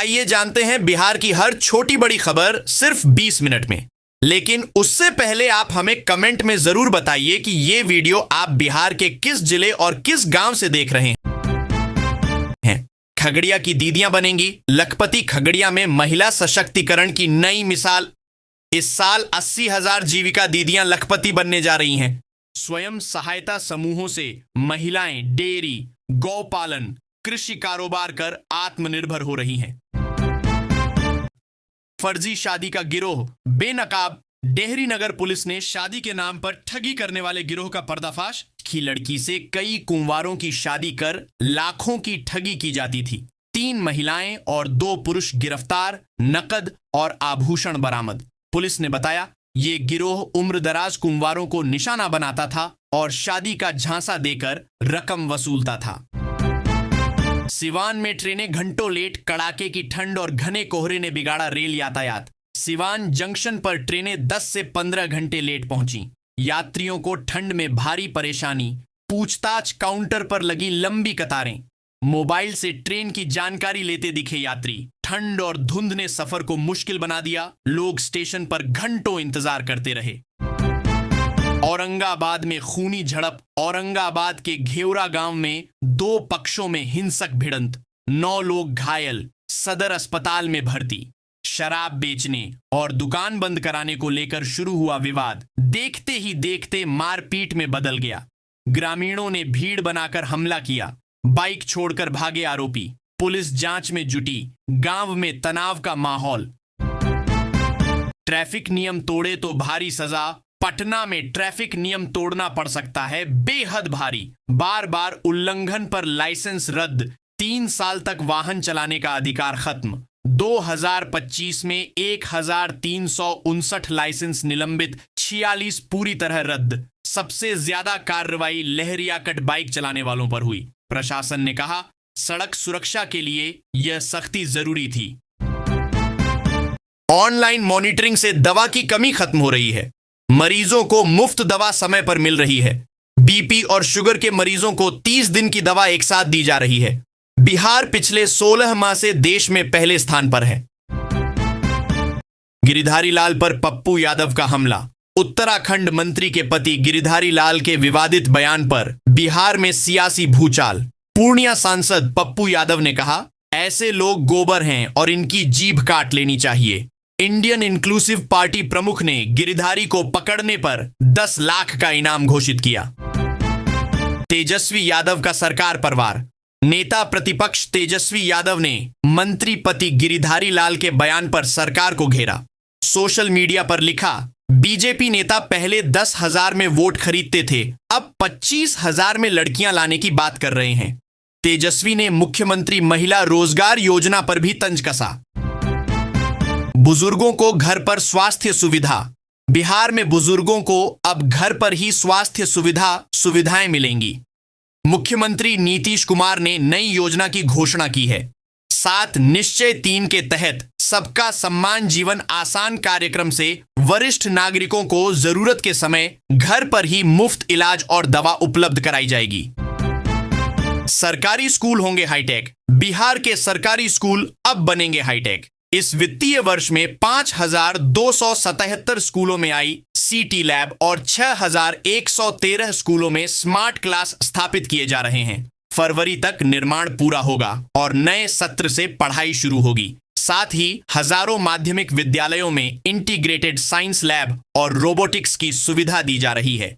आइए जानते हैं बिहार की हर छोटी बड़ी खबर सिर्फ 20 मिनट में। लेकिन उससे पहले आप हमें कमेंट में जरूर बताइए कि ये वीडियो आप बिहार के किस जिले और किस गांव से देख रहे हैं। खगड़िया की दीदियां बनेंगी लखपति। खगड़िया में महिला सशक्तिकरण की नई मिसाल। इस साल 80,000 जीविका दीदियां लखपति बनने जा रही हैं। स्वयं सहायता समूहों से महिलाएं डेयरी, गौपालन, कृषि कारोबार कर आत्मनिर्भर हो रही हैं। फर्जी शादी का गिरोह बेनकाब। डेहरी नगर पुलिस ने शादी के नाम पर ठगी करने वाले गिरोह का पर्दाफाश की। लड़की से कई कुंवारों की शादी कर लाखों की ठगी की जाती थी। 3 महिलाएं और 2 पुरुष गिरफ्तार। नकद और आभूषण बरामद। पुलिस ने बताया ये गिरोह उम्रदराज कुंवारों को निशाना बनाता था और शादी का झांसा देकर रकम वसूलता था। सिवान में ट्रेनें घंटों लेट। कड़ाके की ठंड और घने कोहरे ने बिगाड़ा रेल यातायात। सिवान जंक्शन पर ट्रेनें 10 से 15 घंटे लेट पहुंची। यात्रियों को ठंड में भारी परेशानी। पूछताछ काउंटर पर लगी लंबी कतारें। मोबाइल से ट्रेन की जानकारी लेते दिखे यात्री। ठंड और धुंध ने सफर को मुश्किल बना दिया। लोग स्टेशन पर घंटों इंतजार करते रहे। औरंगाबाद में खूनी झड़प। औरंगाबाद के घेवरा गांव में 2 पक्षों में हिंसक भिड़ंत। 9 लोग घायल, सदर अस्पताल में भर्ती। शराब बेचने और दुकान बंद कराने को लेकर शुरू हुआ विवाद देखते ही देखते मारपीट में बदल गया। ग्रामीणों ने भीड़ बनाकर हमला किया। बाइक छोड़कर भागे आरोपी। पुलिस जांच में जुटी। गांव में तनाव का माहौल। ट्रैफिक नियम तोड़े तो भारी सजा। पटना में ट्रैफिक नियम तोड़ना पड़ सकता है बेहद भारी। बार बार उल्लंघन पर लाइसेंस रद्द। 3 साल तक वाहन चलाने का अधिकार खत्म। 2025 में 1359 लाइसेंस निलंबित। 46 पूरी तरह रद्द। सबसे ज्यादा कार्रवाई लहरियाकट बाइक चलाने वालों पर हुई। प्रशासन ने कहा सड़क सुरक्षा के लिए यह सख्ती जरूरी थी। ऑनलाइन मॉनिटरिंग से दवा की कमी खत्म हो रही है। मरीजों को मुफ्त दवा समय पर मिल रही है। बीपी और शुगर के मरीजों को 30 दिन की दवा एक साथ दी जा रही है। बिहार पिछले 16 माह से देश में पहले स्थान पर है। गिरिधारी लाल पर पप्पू यादव का हमला। उत्तराखंड मंत्री के पति गिरिधारी लाल के विवादित बयान पर बिहार में सियासी भूचाल। पूर्णिया सांसद पप्पू यादव ने कहा ऐसे लोग गोबर हैं और इनकी जीभ काट लेनी चाहिए। इंडियन इंक्लूसिव पार्टी प्रमुख ने गिरिधारी को पकड़ने पर 10 लाख का इनाम घोषित किया। तेजस्वी यादव का सरकार पर वार। नेता प्रतिपक्ष तेजस्वी यादव ने मंत्री पति गिरिधारी लाल के बयान पर सरकार को घेरा। सोशल मीडिया पर लिखा बीजेपी नेता पहले 10,000 में वोट खरीदते थे, अब 25,000 में लड़कियां लाने की बात कर रहे हैं। तेजस्वी ने मुख्यमंत्री महिला रोजगार योजना पर भी तंज कसा। बुजुर्गों को घर पर स्वास्थ्य सुविधा। बिहार में बुजुर्गों को अब घर पर ही स्वास्थ्य सुविधाएं मिलेंगी। मुख्यमंत्री नीतीश कुमार ने नई योजना की घोषणा की है। 7 निश्चय 3 के तहत सबका सम्मान जीवन आसान कार्यक्रम से वरिष्ठ नागरिकों को जरूरत के समय घर पर ही मुफ्त इलाज और दवा उपलब्ध कराई जाएगी। सरकारी स्कूल होंगे हाईटेक। बिहार के सरकारी स्कूल अब बनेंगे हाईटेक। इस वित्तीय वर्ष में 5,277 स्कूलों में आई सीटी लैब और 6,113 स्कूलों में स्मार्ट क्लास स्थापित किए जा रहे हैं। फरवरी तक निर्माण पूरा होगा और नए सत्र से पढ़ाई शुरू होगी। साथ ही हजारों माध्यमिक विद्यालयों में इंटीग्रेटेड साइंस लैब और रोबोटिक्स की सुविधा दी जा रही है।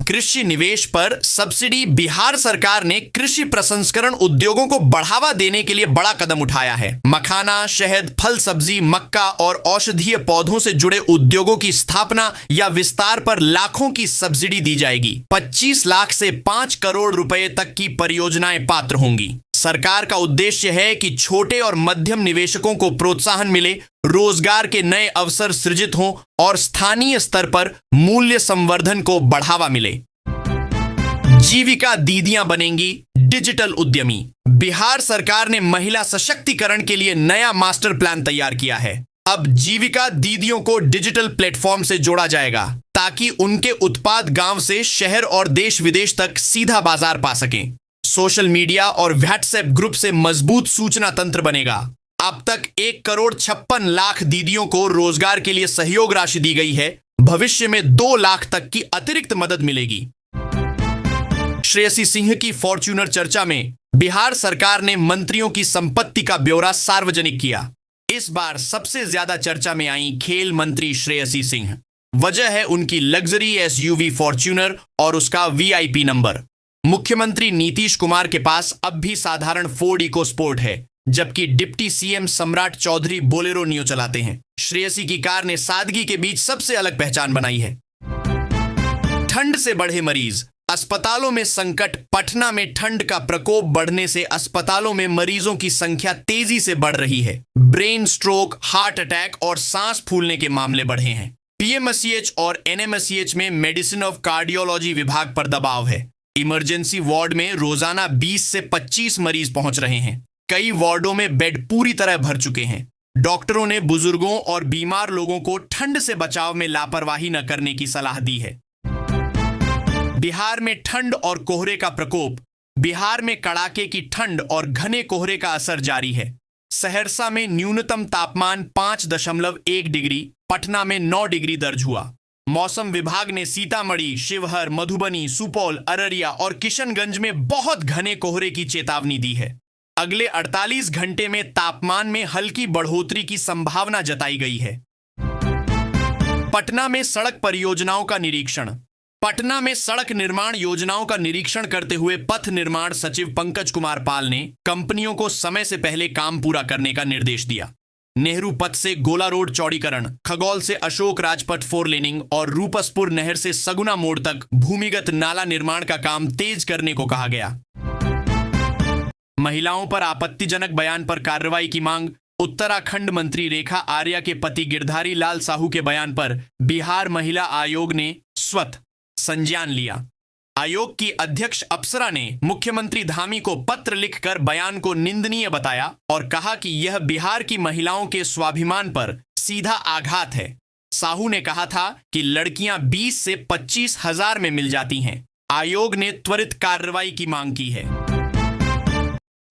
कृषि निवेश पर सब्सिडी। बिहार सरकार ने कृषि प्रसंस्करण उद्योगों को बढ़ावा देने के लिए बड़ा कदम उठाया है। मखाना, शहद, फल सब्जी, मक्का और औषधीय पौधों से जुड़े उद्योगों की स्थापना या विस्तार पर लाखों की सब्सिडी दी जाएगी। 25 लाख से 5 करोड़ रुपए तक की परियोजनाएं पात्र होंगी। सरकार का उद्देश्य है कि छोटे और मध्यम निवेशकों को प्रोत्साहन मिले, रोजगार के नए अवसर सृजित हों और स्थानीय स्तर पर मूल्य संवर्धन को बढ़ावा मिले। जीविका दीदियां बनेंगी डिजिटल उद्यमी। बिहार सरकार ने महिला सशक्तिकरण के लिए नया मास्टर प्लान तैयार किया है। अब जीविका दीदियों को डिजिटल प्लेटफॉर्म से जोड़ा जाएगा ताकि उनके उत्पाद गांव से शहर और देश विदेश तक सीधा बाजार पा सकें। सोशल मीडिया और व्हाट्सएप ग्रुप से मजबूत सूचना तंत्र बनेगा। अब तक 1,56,00,000 दीदियों को रोजगार के लिए सहयोग राशि दी गई है। भविष्य में 2 लाख तक की अतिरिक्त मदद मिलेगी। श्रेयसी सिंह की फॉर्च्यूनर चर्चा में बिहार सरकार ने मंत्रियों की संपत्ति का ब्यौरा सार्वजनिक किया। इस बार सबसे ज्यादा चर्चा में आई खेल मंत्री श्रेयसी सिंह। वजह है उनकी लग्जरी एसयूवी फॉर्च्यूनर और उसका वीआईपी नंबर। मुख्यमंत्री नीतीश कुमार के पास अब भी साधारण फोर्ड इको स्पोर्ट है, जबकि डिप्टी सीएम सम्राट चौधरी बोलेरो नियो चलाते हैं। श्रेयसी की कार ने सादगी के बीच सबसे अलग पहचान बनाई है। ठंड से बढ़े मरीज, अस्पतालों में संकट। पटना में ठंड का प्रकोप बढ़ने से अस्पतालों में मरीजों की संख्या तेजी से बढ़ रही है। ब्रेन स्ट्रोक, हार्ट अटैक और सांस फूलने के मामले बढ़े हैं। पीएमसीएच और एनएमसीएच में मेडिसिन ऑफ कार्डियोलॉजी विभाग पर दबाव है। इमरजेंसी वार्ड में रोजाना 20 से 25 मरीज पहुंच रहे हैं। कई वार्डों में बेड पूरी तरह भर चुके हैं। डॉक्टरों ने बुजुर्गों और बीमार लोगों को ठंड से बचाव में लापरवाही न करने की सलाह दी है। बिहार में ठंड और कोहरे का प्रकोप। बिहार में कड़ाके की ठंड और घने कोहरे का असर जारी है। सहरसा में न्यूनतम तापमान 5.1 डिग्री, पटना में 9 डिग्री दर्ज हुआ। मौसम विभाग ने सीतामढ़ी, शिवहर, मधुबनी, सुपौल, अररिया और किशनगंज में बहुत घने कोहरे की चेतावनी दी है। अगले 48 घंटे में तापमान में हल्की बढ़ोतरी की संभावना जताई गई है। पटना में सड़क परियोजनाओं का निरीक्षण। पटना में सड़क निर्माण योजनाओं का निरीक्षण करते हुए पथ निर्माण सचिव पंकज कुमार पाल ने कंपनियों को समय से पहले काम पूरा करने का निर्देश दिया। नेहरू पथ से गोला रोड चौड़ीकरण, खगौल से अशोक राजपथ 4 लेनिंग और रूपसपुर नहर से सगुना मोड़ तक भूमिगत नाला निर्माण का काम तेज करने को कहा गया। महिलाओं पर आपत्तिजनक बयान पर कार्रवाई की मांग। उत्तराखंड मंत्री रेखा आर्या के पति गिरधारी लाल साहू के बयान पर बिहार महिला आयोग ने स्वतः संज्ञान लिया। आयोग की अध्यक्ष अप्सरा ने मुख्यमंत्री धामी को पत्र लिखकर बयान को निंदनीय बताया और कहा कि यह बिहार की महिलाओं के स्वाभिमान पर सीधा आघात है। साहू ने कहा था कि लड़कियां 20 से 25 हजार में मिल जाती हैं। आयोग ने त्वरित कार्रवाई की मांग की है।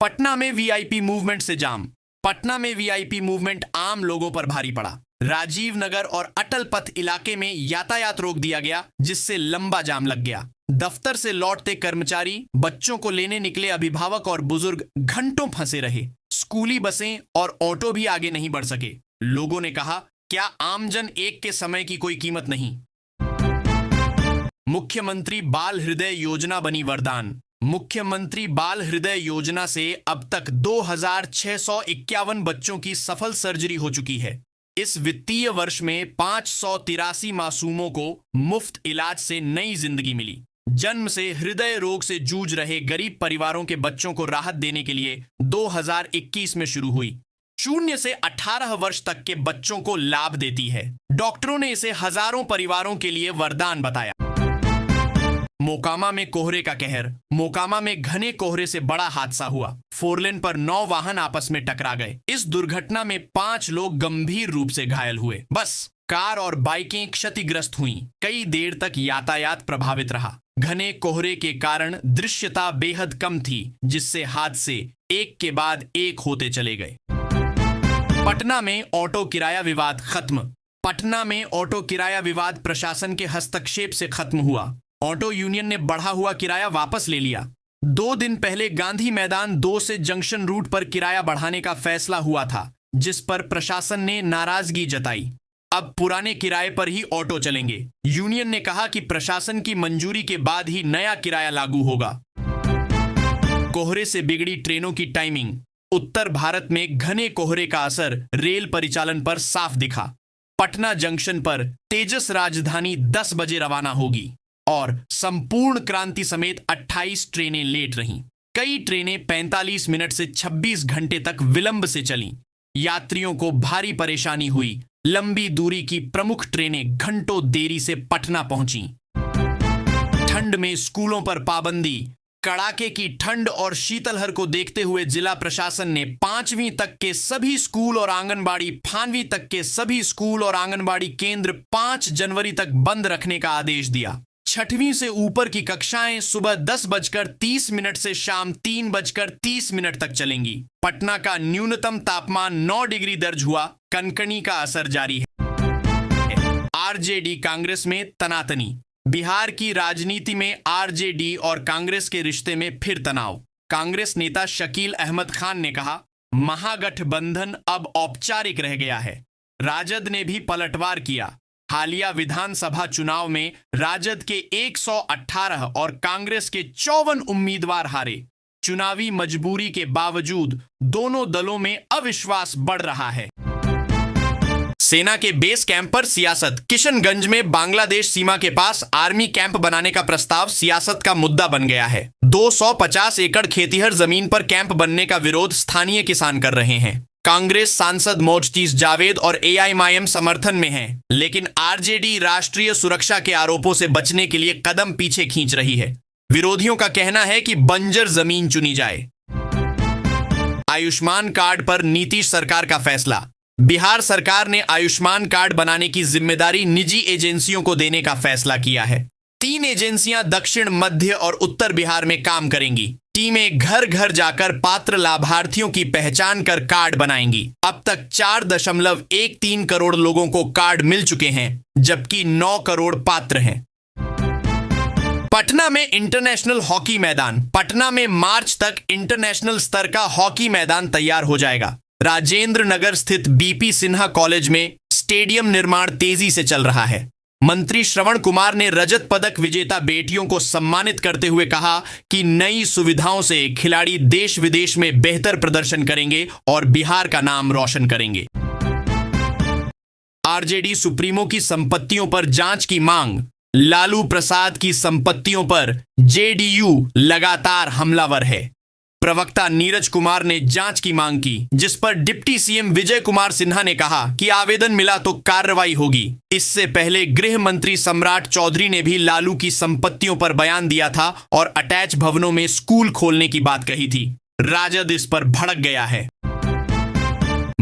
पटना में वीआईपी मूवमेंट से जाम। पटना में वीआईपी मूवमेंट आम लोगों पर भारी पड़ा। राजीव नगर और अटल पथ इलाके में यातायात रोक दिया गया, जिससे लंबा जाम लग गया। दफ्तर से लौटते कर्मचारी, बच्चों को लेने निकले अभिभावक और बुजुर्ग घंटों फंसे रहे। स्कूली बसें और ऑटो भी आगे नहीं बढ़ सके। लोगों ने कहा, क्या आमजन एक के समय की कोई कीमत नहीं। मुख्यमंत्री बाल हृदय योजना बनी वरदान। मुख्यमंत्री बाल हृदय योजना से अब तक 2,651 बच्चों की सफल सर्जरी हो चुकी है। इस वित्तीय वर्ष में 583 मासूमों को मुफ्त इलाज से नई जिंदगी मिली। जन्म से हृदय रोग से जूझ रहे गरीब परिवारों के बच्चों को राहत देने के लिए 2021 में शुरू हुई। 0 से 18 वर्ष तक के बच्चों को लाभ देती है। डॉक्टरों ने इसे हजारों परिवारों के लिए वरदान बताया। मोकामा में कोहरे का कहर। मोकामा में घने कोहरे से बड़ा हादसा हुआ। 4 लेन पर 9 वाहन आपस में टकरा गए। इस दुर्घटना में 5 लोग गंभीर रूप से घायल हुए। बस, कार और बाइकें क्षतिग्रस्त हुईं। कई देर तक यातायात प्रभावित रहा। घने कोहरे के कारण दृश्यता बेहद कम थी, जिससे हादसे एक के बाद एक होते चले गए। पटना में ऑटो किराया विवाद खत्म। पटना में ऑटो किराया विवाद प्रशासन के हस्तक्षेप से खत्म हुआ। ऑटो यूनियन ने बढ़ा हुआ किराया वापस ले लिया। 2 दिन पहले गांधी मैदान 2 से जंक्शन रूट पर किराया बढ़ाने का फैसला हुआ था, जिस पर प्रशासन ने नाराजगी जताई। अब पुराने किराए पर ही ऑटो चलेंगे। यूनियन ने कहा कि प्रशासन की मंजूरी के बाद ही नया किराया लागू होगा। कोहरे से बिगड़ी ट्रेनों की टाइमिंग। उत्तर भारत में घने कोहरे का असर रेल परिचालन पर साफ दिखा। पटना जंक्शन पर तेजस राजधानी 10 बजे रवाना होगी और संपूर्ण क्रांति समेत 28 ट्रेनें लेट रहीं। कई ट्रेनें 45 मिनट से 26 घंटे तक विलंब से चलीं। यात्रियों को भारी परेशानी हुई। लंबी दूरी की प्रमुख ट्रेनें घंटों देरी से पटना पहुंची। ठंड में स्कूलों पर पाबंदी। कड़ाके की ठंड और शीतलहर को देखते हुए जिला प्रशासन ने 5वीं तक के सभी स्कूल और आंगनबाड़ी, 5वीं तक के सभी स्कूल और आंगनबाड़ी केंद्र 5 जनवरी तक बंद रखने का आदेश दिया। छठवीं से ऊपर की कक्षाएं सुबह 10:30 से शाम 3:30 तक चलेंगी। पटना का न्यूनतम तापमान 9 डिग्री दर्ज हुआ। कनकनी का असर जारी है। आरजेडी कांग्रेस में तनातनी। बिहार की राजनीति में आरजेडी और कांग्रेस के रिश्ते में फिर तनाव। कांग्रेस नेता शकील अहमद खान ने कहा, महागठबंधन अब औपचारिक रह गया है। राजद ने भी पलटवार किया। हालिया विधानसभा चुनाव में राजद के 118 और कांग्रेस के 54 उम्मीदवार हारे। चुनावी मजबूरी के बावजूद दोनों दलों में अविश्वास बढ़ रहा है। सेना के बेस कैंप पर सियासत। किशनगंज में बांग्लादेश सीमा के पास आर्मी कैंप बनाने का प्रस्ताव सियासत का मुद्दा बन गया है। 250 एकड़ खेतिहर जमीन पर कैंप बनने का विरोध स्थानीय किसान कर रहे हैं। कांग्रेस सांसद मोर्चीज जावेद और एआईएमआईएम समर्थन में हैं, लेकिन आरजेडी राष्ट्रीय सुरक्षा के आरोपों से बचने के लिए कदम पीछे खींच रही है। विरोधियों का कहना है कि बंजर जमीन चुनी जाए। आयुष्मान कार्ड पर नीतीश सरकार का फैसला। बिहार सरकार ने आयुष्मान कार्ड बनाने की जिम्मेदारी निजी एजेंसियों को देने का फैसला किया है। 3 एजेंसियां दक्षिण, मध्य और उत्तर बिहार में काम करेंगी। टीमें घर घर जाकर पात्र लाभार्थियों की पहचान कर कार्ड बनाएंगी। अब तक 4.13 करोड़ लोगों को कार्ड मिल चुके हैं, जबकि 9 करोड़ पात्र हैं। पटना में इंटरनेशनल हॉकी मैदान। पटना में मार्च तक इंटरनेशनल स्तर का हॉकी मैदान तैयार हो जाएगा। राजेंद्र नगर स्थित बीपी सिन्हा कॉलेज में स्टेडियम निर्माण तेजी से चल रहा है। मंत्री श्रवण कुमार ने रजत पदक विजेता बेटियों को सम्मानित करते हुए कहा कि नई सुविधाओं से खिलाड़ी देश विदेश में बेहतर प्रदर्शन करेंगे और बिहार का नाम रोशन करेंगे। आरजेडी सुप्रीमो की संपत्तियों पर जांच की मांग। लालू प्रसाद की संपत्तियों पर जेडीयू लगातार हमलावर है। प्रवक्ता नीरज कुमार ने जांच की मांग की, जिस पर डिप्टी सीएम विजय कुमार सिन्हा ने कहा कि आवेदन मिला तो कार्रवाई होगी। इससे पहले गृह मंत्री सम्राट चौधरी ने भी लालू की संपत्तियों पर बयान दिया था और अटैच भवनों में स्कूल खोलने की बात कही थी। राजद इस पर भड़क गया है।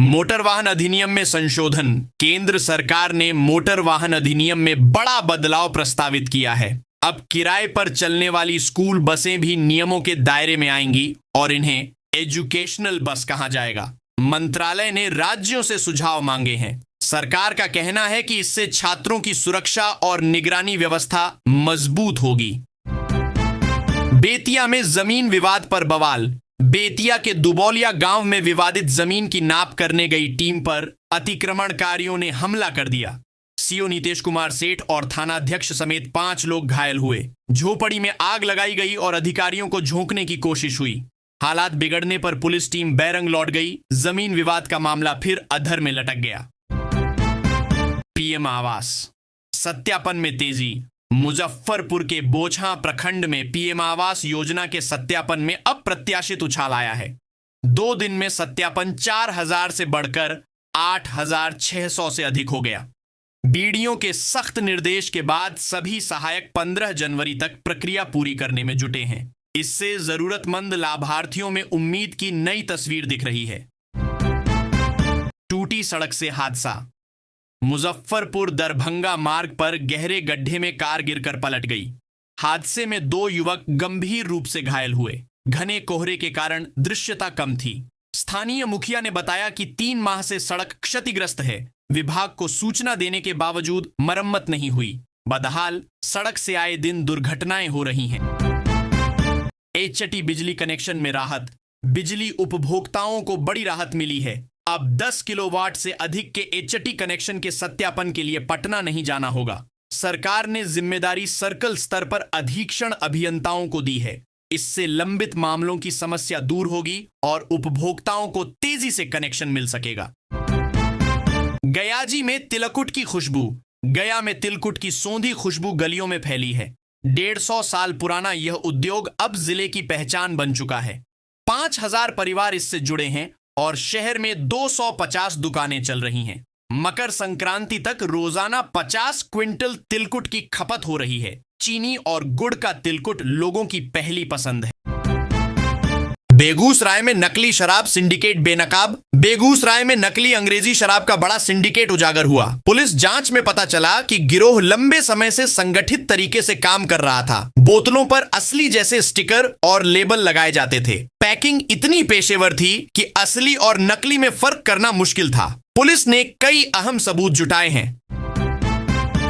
मोटर वाहन अधिनियम में संशोधन। केंद्र सरकार ने मोटर वाहन अधिनियम में बड़ा बदलाव प्रस्तावित किया है। अब किराए पर चलने वाली स्कूल बसें भी नियमों के दायरे में आएंगी और इन्हें एजुकेशनल बस कहा जाएगा। मंत्रालय ने राज्यों से सुझाव मांगे हैं। सरकार का कहना है कि इससे छात्रों की सुरक्षा और निगरानी व्यवस्था मजबूत होगी। बेतिया में जमीन विवाद पर बवाल। बेतिया के दुबौलिया गांव में विवादित जमीन की नाप करने गई टीम पर अतिक्रमणकारियों ने हमला कर दिया। सीओ नीतीश कुमार सेठ और थानाध्यक्ष समेत 5 लोग घायल हुए। झोपड़ी में आग लगाई गई और अधिकारियों को झोंकने की कोशिश हुई। हालात बिगड़ने पर पुलिस टीम बैरंग लौट गई। जमीन विवाद का मामला फिर अधर में लटक गया। पीएम आवास सत्यापन में तेजी। मुजफ्फरपुर के बोचहां प्रखंड में पीएम आवास योजना के सत्यापन में अप्रत्याशित उछाल आया है। 2 दिन में सत्यापन 4000 से बढ़कर 8600 से अधिक हो गया। बीडीओ के सख्त निर्देश के बाद सभी सहायक 15 जनवरी तक प्रक्रिया पूरी करने में जुटे हैं। इससे जरूरतमंद लाभार्थियों में उम्मीद की नई तस्वीर दिख रही है। टूटी सड़क से हादसा। मुजफ्फरपुर दरभंगा मार्ग पर गहरे गड्ढे में कार गिरकर पलट गई। हादसे में 2 युवक गंभीर रूप से घायल हुए। घने कोहरे के कारण दृश्यता कम थी। स्थानीय मुखिया ने बताया कि 3 माह से सड़क क्षतिग्रस्त है। विभाग को सूचना देने के बावजूद मरम्मत नहीं हुई। बदहाल सड़क से आए दिन दुर्घटनाएं हो रही हैं। एचटी बिजली कनेक्शन में राहत। बिजली उपभोक्ताओं को बड़ी राहत मिली है। अब 10 किलोवाट से अधिक के एचटी कनेक्शन के सत्यापन के लिए पटना नहीं जाना होगा। सरकार ने जिम्मेदारी सर्कल स्तर पर अधीक्षण अभियंताओं को दी है। इससे लंबित मामलों की समस्या दूर होगी और उपभोक्ताओं को तेजी से कनेक्शन मिल सकेगा। गयाजी में तिलकुट की खुशबू। गया में तिलकुट की सौंधी खुशबू गलियों में फैली है। 150 साल पुराना यह उद्योग अब जिले की पहचान बन चुका है। 5000 परिवार इससे जुड़े हैं और शहर में 250 दुकानें चल रही हैं। मकर संक्रांति तक रोजाना 50 क्विंटल तिलकुट की खपत हो रही है। चीनी और गुड़ का तिलकुट लोगों की पहली पसंद है। बेगूसराय में नकली शराब सिंडिकेट बेनकाब। बेगूसराय में नकली अंग्रेजी शराब का बड़ा सिंडिकेट उजागर हुआ। पुलिस जांच में पता चला कि गिरोह लंबे समय से संगठित तरीके से काम कर रहा था। बोतलों पर असली जैसे स्टिकर और लेबल लगाए जाते थे। पैकिंग इतनी पेशेवर थी कि असली और नकली में फर्क करना मुश्किल था। पुलिस ने कई अहम सबूत जुटाए हैं।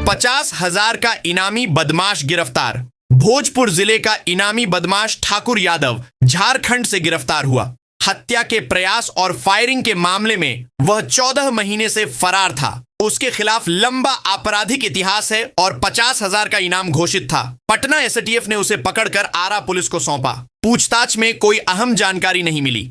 50,000 का इनामी बदमाश गिरफ्तार। भोजपुर जिले का इनामी बदमाश ठाकुर यादव झारखंड से गिरफ्तार हुआ। हत्या के प्रयास और फायरिंग के मामले में वह 14 महीने से फरार था। उसके खिलाफ लंबा आपराधिक इतिहास है और 50,000 का इनाम घोषित था। पटना एसटीएफ ने उसे पकड़कर आरा पुलिस को सौंपा। पूछताछ में कोई अहम जानकारी नहीं मिली।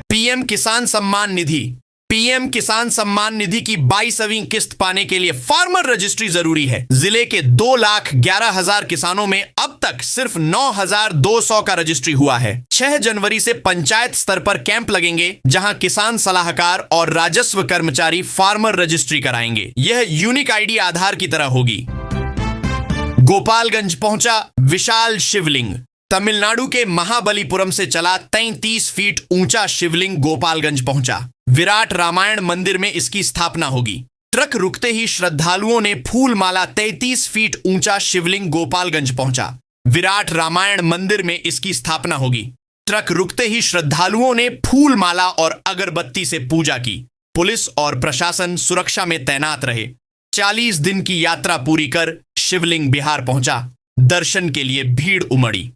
पीएम किसान सम्मान निधि। पीएम किसान सम्मान निधि की 22वीं किस्त पाने के लिए फार्मर रजिस्ट्री जरूरी है। जिले के 2,11,000 किसानों में अब तक सिर्फ 9,200 का रजिस्ट्री हुआ है। 6 जनवरी से पंचायत स्तर पर कैंप लगेंगे, जहां किसान सलाहकार और राजस्व कर्मचारी फार्मर रजिस्ट्री कराएंगे। यह यूनिक आईडी आधार की तरह होगी। गोपालगंज पहुंचा विशाल शिवलिंग। तमिलनाडु के महाबलीपुरम से चला 33 फीट ऊंचा शिवलिंग गोपालगंज पहुंचा। विराट रामायण मंदिर में इसकी स्थापना होगी। ट्रक रुकते ही श्रद्धालुओं ने फूल माला 33 फीट ऊंचा शिवलिंग गोपालगंज पहुंचा। विराट रामायण मंदिर में इसकी स्थापना होगी। ट्रक रुकते ही श्रद्धालुओं ने फूल माला और अगरबत्ती से पूजा की। पुलिस और प्रशासन सुरक्षा में तैनात रहे। 40 दिन की यात्रा पूरी कर शिवलिंग बिहार पहुंचा। दर्शन के लिए भीड़ उमड़ी।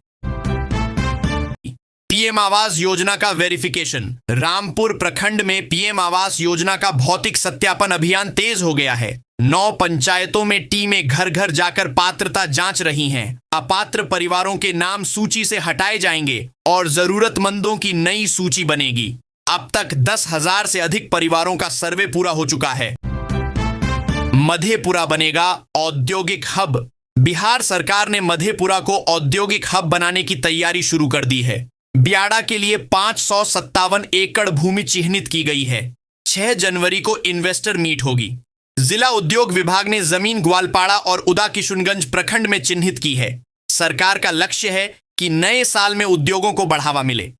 पीएम आवास योजना का वेरिफिकेशन। रामपुर प्रखंड में पीएम आवास योजना का भौतिक सत्यापन अभियान तेज हो गया है। 9 पंचायतों में टीमें घर घर जाकर पात्रता जांच रही हैं। अपात्र परिवारों के नाम सूची से हटाए जाएंगे और जरूरतमंदों की नई सूची बनेगी। अब तक 10,000 से अधिक परिवारों का सर्वे पूरा हो चुका है। मधेपुरा बनेगा औद्योगिक हब। बिहार सरकार ने मधेपुरा को औद्योगिक हब बनाने की तैयारी शुरू कर दी है। ब्याड़ा के लिए 557 एकड़ भूमि चिन्हित की गई है। 6 जनवरी को इन्वेस्टर मीट होगी। जिला उद्योग विभाग ने जमीन ग्वालपाड़ा और उदा किशुनगंज प्रखंड में चिन्हित की है। सरकार का लक्ष्य है कि नए साल में उद्योगों को बढ़ावा मिले।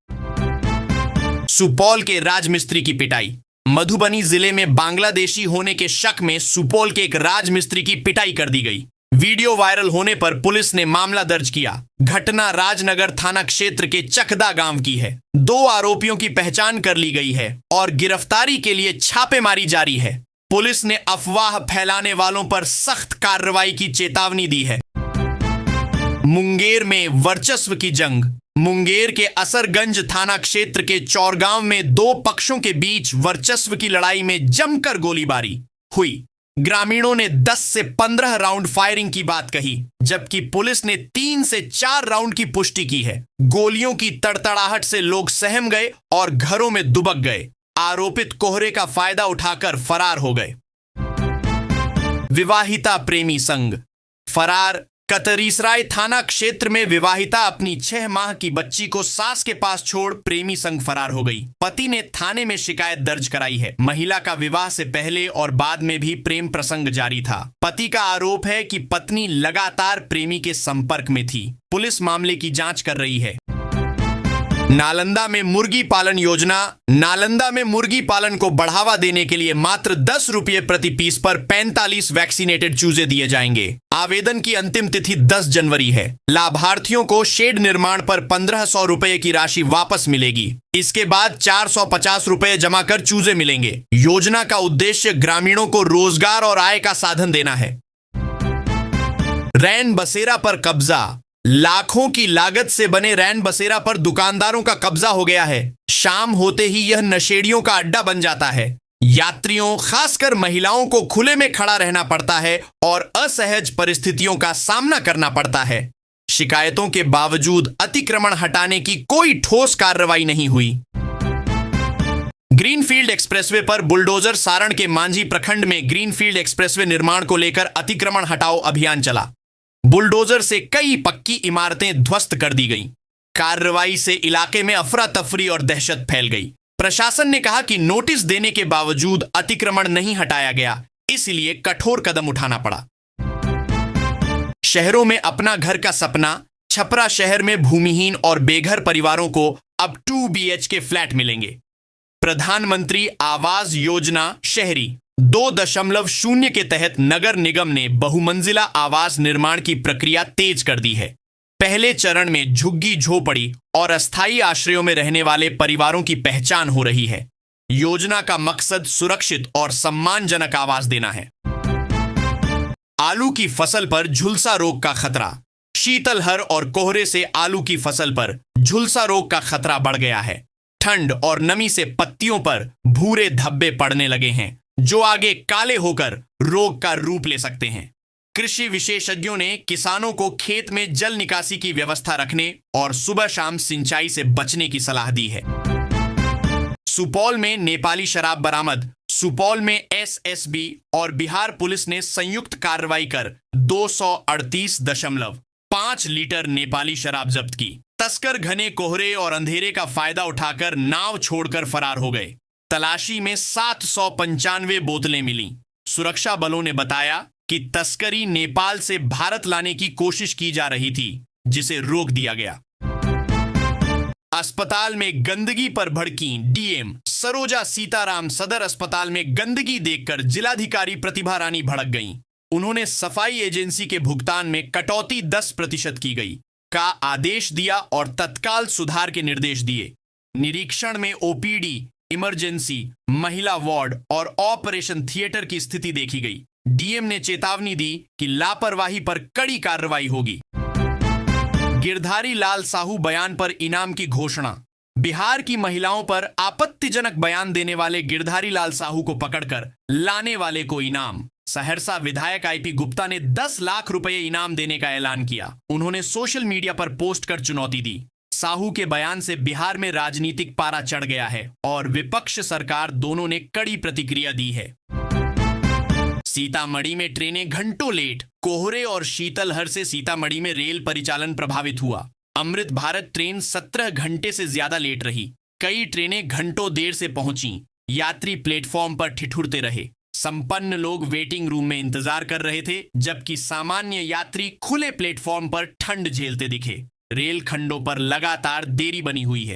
सुपौल के राजमिस्त्री की पिटाई। मधुबनी जिले में बांग्लादेशी होने के शक में सुपौल के एक राजमिस्त्री की पिटाई कर दी गई। वीडियो वायरल होने पर पुलिस ने मामला दर्ज किया। घटना राजनगर थाना क्षेत्र के चकदा गांव की है। 2 आरोपियों की पहचान कर ली गई है और गिरफ्तारी के लिए छापेमारी जारी है। पुलिस ने अफवाह फैलाने वालों पर सख्त कार्रवाई की चेतावनी दी है। मुंगेर में वर्चस्व की जंग। मुंगेर के असरगंज थाना क्षेत्र के चौरगांव में 2 पक्षों के बीच वर्चस्व की लड़ाई में जमकर गोलीबारी हुई। ग्रामीणों ने 10 से 15 राउंड फायरिंग की बात कही, जबकि पुलिस ने 3 से 4 राउंड की पुष्टि की है। गोलियों की तड़तड़ाहट से लोग सहम गए और घरों में दुबक गए। आरोपित कोहरे का फायदा उठाकर फरार हो गए। विवाहिता प्रेमी संग फरार। कतरीसराय थाना क्षेत्र में विवाहिता अपनी 6 माह की बच्ची को सास के पास छोड़ प्रेमी संग फरार हो गई। पति ने थाने में शिकायत दर्ज कराई है। महिला का विवाह से पहले और बाद में भी प्रेम प्रसंग जारी था। पति का आरोप है कि पत्नी लगातार प्रेमी के संपर्क में थी। पुलिस मामले की जांच कर रही है। नालंदा में मुर्गी पालन योजना। नालंदा में मुर्गी पालन को बढ़ावा देने के लिए मात्र 10 रुपये प्रति पीस पर 45 वैक्सीनेटेड चूजे दिए जाएंगे। आवेदन की अंतिम तिथि 10 जनवरी है। लाभार्थियों को शेड निर्माण पर 1500 रुपये की राशि वापस मिलेगी। इसके बाद 450 रुपये जमा कर चूजे मिलेंगे। योजना का उद्देश्य ग्रामीणों को रोजगार और आय का साधन देना है। रैन बसेरा पर कब्जा। लाखों की लागत से बने रैन बसेरा पर दुकानदारों का कब्जा हो गया है। शाम होते ही यह नशेड़ियों का अड्डा बन जाता है। यात्रियों, खासकर महिलाओं को खुले में खड़ा रहना पड़ता है और असहज परिस्थितियों का सामना करना पड़ता है। शिकायतों के बावजूद अतिक्रमण हटाने की कोई ठोस कार्रवाई नहीं हुई। ग्रीनफील्ड एक्सप्रेसवे पर बुलडोजर। सारण के मांझी प्रखंड में ग्रीनफील्ड एक्सप्रेसवे निर्माण को लेकर अतिक्रमण हटाओ अभियान चला। बुलडोजर से कई पक्की इमारतें ध्वस्त कर दी गईं। कार्रवाई से इलाके में अफरा तफरी और दहशत फैल गई। प्रशासन ने कहा कि नोटिस देने के बावजूद अतिक्रमण नहीं हटाया गया, इसलिए कठोर कदम उठाना पड़ा। शहरों में अपना घर का सपना। छपरा शहर में भूमिहीन और बेघर परिवारों को अब 2 BHK फ्लैट मिलेंगे। प्रधानमंत्री आवास योजना शहरी 2.0 के तहत नगर निगम ने बहुमंजिला आवास निर्माण की प्रक्रिया तेज कर दी है। पहले चरण में झुग्गी झोपड़ी और अस्थायी आश्रयों में रहने वाले परिवारों की पहचान हो रही है। योजना का मकसद सुरक्षित और सम्मानजनक आवास देना है। आलू की फसल पर झुलसा रोग का खतरा। शीतलहर और कोहरे से आलू की फसल पर झुलसा रोग का खतरा बढ़ गया है। ठंड और नमी से पत्तियों पर भूरे धब्बे पड़ने लगे हैं, जो आगे काले होकर रोग का रूप ले सकते हैं। कृषि विशेषज्ञों ने किसानों को खेत में जल निकासी की व्यवस्था रखने और सुबह शाम सिंचाई से बचने की सलाह दी है। सुपौल में नेपाली शराब बरामद। सुपौल में SSB और बिहार पुलिस ने संयुक्त कार्रवाई कर 238.5 लीटर नेपाली शराब जब्त की। तस्कर घने कोहरे और अंधेरे का फायदा उठाकर नाव छोड़कर फरार हो गए। तलाशी में 795 बोतलें मिली। सुरक्षा बलों ने बताया कि तस्करी नेपाल से भारत लाने की कोशिश की जा रही थी, जिसे रोक दिया गया। अस्पताल में गंदगी पर भड़की DM। सरोजा सीताराम सदर अस्पताल में गंदगी देखकर जिलाधिकारी प्रतिभा रानी भड़क गईं। उन्होंने सफाई एजेंसी के भुगतान में कटौती 10% की गई का आदेश दिया और तत्काल सुधार के निर्देश दिए। निरीक्षण में OPD, इमरजेंसी, महिला वार्ड और ऑपरेशन थिएटर की स्थिति देखी गई। DM ने चेतावनी दी कि लापरवाही पर कड़ी कार्रवाई होगी। गिरधारी लाल साहू बयान पर इनाम की घोषणा। बिहार की महिलाओं पर आपत्तिजनक बयान देने वाले गिरधारी लाल साहू को पकड़कर लाने वाले को इनाम। सहरसा विधायक IP गुप्ता ने 10 लाख रुपए इनाम देने का ऐलान किया। उन्होंने सोशल मीडिया पर पोस्ट कर चुनौती दी। साहू के बयान से बिहार में राजनीतिक पारा चढ़ गया है और विपक्ष सरकार दोनों ने कड़ी प्रतिक्रिया दी है। सीतामढ़ी में ट्रेनें घंटों लेट। कोहरे और शीतलहर से सीतामढ़ी में रेल परिचालन प्रभावित हुआ। अमृत भारत ट्रेन 17 घंटे से ज्यादा लेट रही। कई ट्रेनें घंटों देर से पहुंची। यात्री प्लेटफॉर्म पर ठिठुरते रहे। संपन्न लोग वेटिंग रूम में इंतजार कर रहे थे, जबकि सामान्य यात्री खुले प्लेटफॉर्म पर ठंड झेलते दिखे। रेल खंडों पर लगातार देरी बनी हुई है।